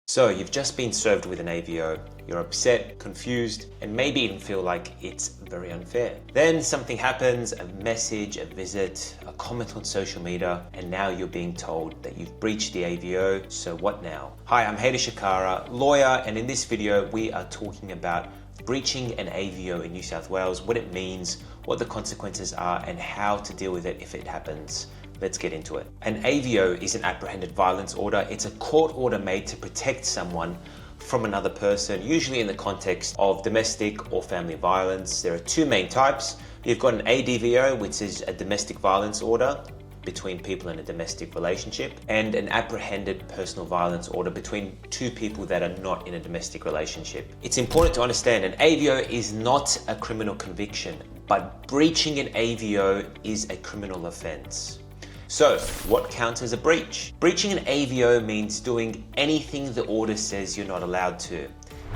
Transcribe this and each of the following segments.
So you've just been served with an AVO, you're upset, confused, and maybe even feel like it's very unfair. Then something happens, a message, a visit, a comment on social media, and now you're being told that you've breached the AVO, so what now? Hi, I'm Hayder Shakara, lawyer, and in this video we are talking about breaching an AVO in New South Wales, what it means, what the consequences are, and how to deal with it if it happens. Let's get into it. An AVO is an apprehended violence order. It's a court order made to protect someone from another person, usually in the context of domestic or family violence. There are two main types. You've got an ADVO, which is a domestic violence order between people in a domestic relationship, and an apprehended personal violence order between two people that are not in a domestic relationship. It's important to understand an AVO is not a criminal conviction, but breaching an AVO is a criminal offence. So, what counts as a breach? Breaching an AVO means doing anything the order says you're not allowed to.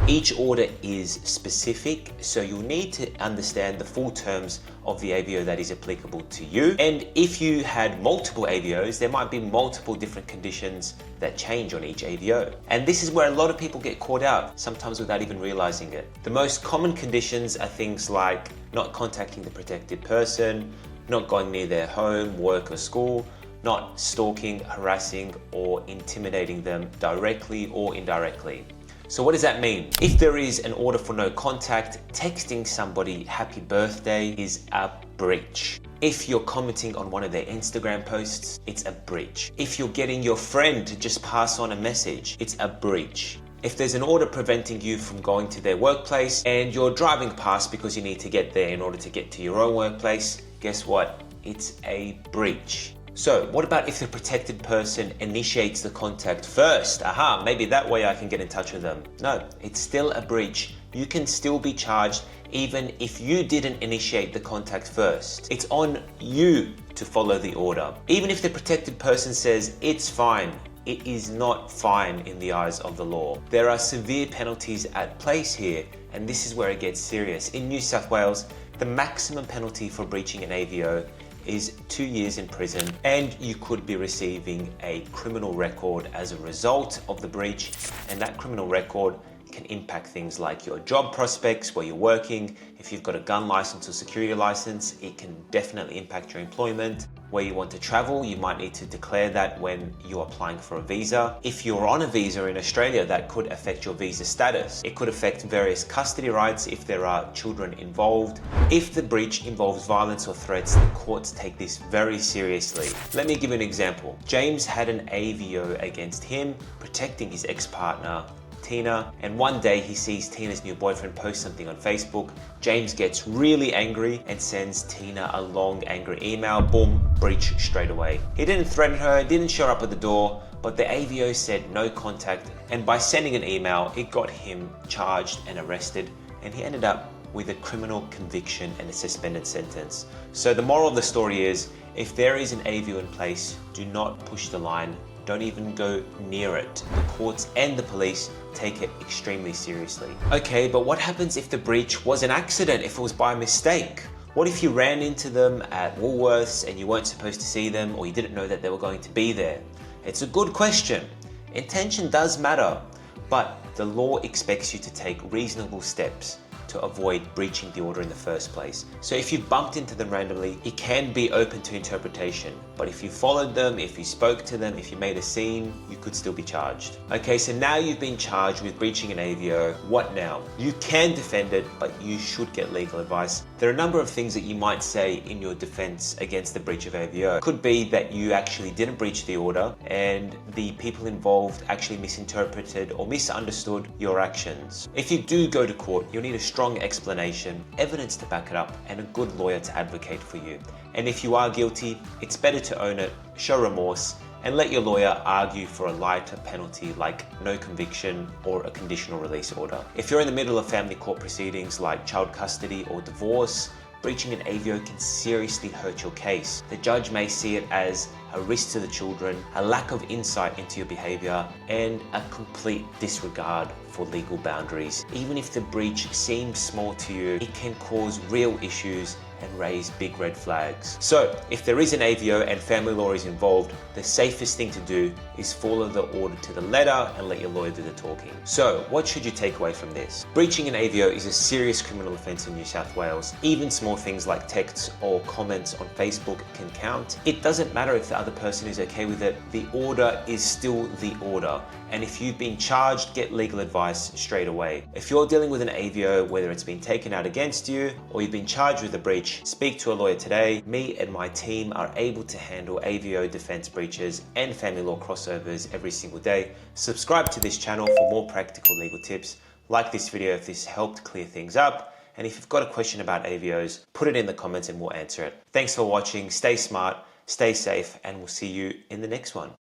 Each order is specific, so you'll need to understand the full terms of the AVO that is applicable to you. And if you had multiple AVOs, there might be multiple different conditions that change on each AVO. And this is where a lot of people get caught out, sometimes without even realizing it. The most common conditions are things like not contacting the protected person, not going near their home, work or school, not stalking, harassing or intimidating them directly or indirectly. So what does that mean? If there is an order for no contact, texting somebody happy birthday is a breach. If you're commenting on one of their Instagram posts, it's a breach. If you're getting your friend to just pass on a message, it's a breach. If there's an order preventing you from going to their workplace and you're driving past because you need to get there in order to get to your own workplace, guess what? It's a breach. So what about if the protected person initiates the contact first? Aha, maybe that way I can get in touch with them. No, it's still a breach. You can still be charged even if you didn't initiate the contact first. It's on you to follow the order. Even if the protected person says it's fine, it is not fine in the eyes of the law. There are severe penalties at place here, and this is where it gets serious. In New South Wales, the maximum penalty for breaching an AVO is 2 years in prison, and you could be receiving a criminal record as a result of the breach, and that criminal record can impact things like your job prospects, where you're working. If you've got a gun license or security license, it can definitely impact your employment. Where you want to travel, you might need to declare that when you're applying for a visa. If you're on a visa in Australia, that could affect your visa status. It could affect various custody rights if there are children involved. If the breach involves violence or threats, the courts take this very seriously. Let me give you an example. James had an AVO against him, protecting his ex-partner, Tina, and one day he sees Tina's new boyfriend post something on Facebook. James gets really angry and sends Tina a long angry email. Boom, breach straight away. He didn't threaten her, didn't show up at the door, but the AVO said no contact, and by sending an email it got him charged and arrested, and he ended up with a criminal conviction and a suspended sentence. So the moral of the story is, if there is an AVO in place, do not push the line. Don't even go near it. The courts and the police take it extremely seriously. Okay, but what happens if the breach was an accident, if it was by mistake? What if you ran into them at Woolworths and you weren't supposed to see them, or you didn't know that they were going to be there? It's a good question. Intention does matter, but the law expects you to take reasonable steps to avoid breaching the order in the first place. So if you bumped into them randomly, it can be open to interpretation. But if you followed them, if you spoke to them, if you made a scene, you could still be charged. Okay, so now you've been charged with breaching an AVO. What now? You can defend it, but you should get legal advice. There are a number of things that you might say in your defense against the breach of AVO. It could be that you actually didn't breach the order and the people involved actually misinterpreted or misunderstood your actions. If you do go to court, you'll need a strong explanation, evidence to back it up, and a good lawyer to advocate for you. And if you are guilty, it's better to own it, show remorse, and let your lawyer argue for a lighter penalty like no conviction or a conditional release order. If you're in the middle of family court proceedings like child custody or divorce, breaching an AVO can seriously hurt your case. The judge may see it as a risk to the children, a lack of insight into your behavior, and a complete disregard for legal boundaries. Even if the breach seems small to you, it can cause real issues and raise big red flags. So if there is an AVO and family law is involved, the safest thing to do is follow the order to the letter and let your lawyer do the talking. So what should you take away from this? Breaching an AVO is a serious criminal offence in New South Wales. Even small things like texts or comments on Facebook can count. It doesn't matter if the other person is okay with it, the order is still the order. And if you've been charged, get legal advice straight away. If you're dealing with an AVO, whether it's been taken out against you or you've been charged with a breach, speak to a lawyer today. Me and my team are able to handle AVO defense breaches and family law crossovers every single day. Subscribe to this channel for more practical legal tips. Like this video if this helped clear things up. And if you've got a question about AVOs, put it in the comments and we'll answer it. Thanks for watching. Stay smart, stay safe, and we'll see you in the next one.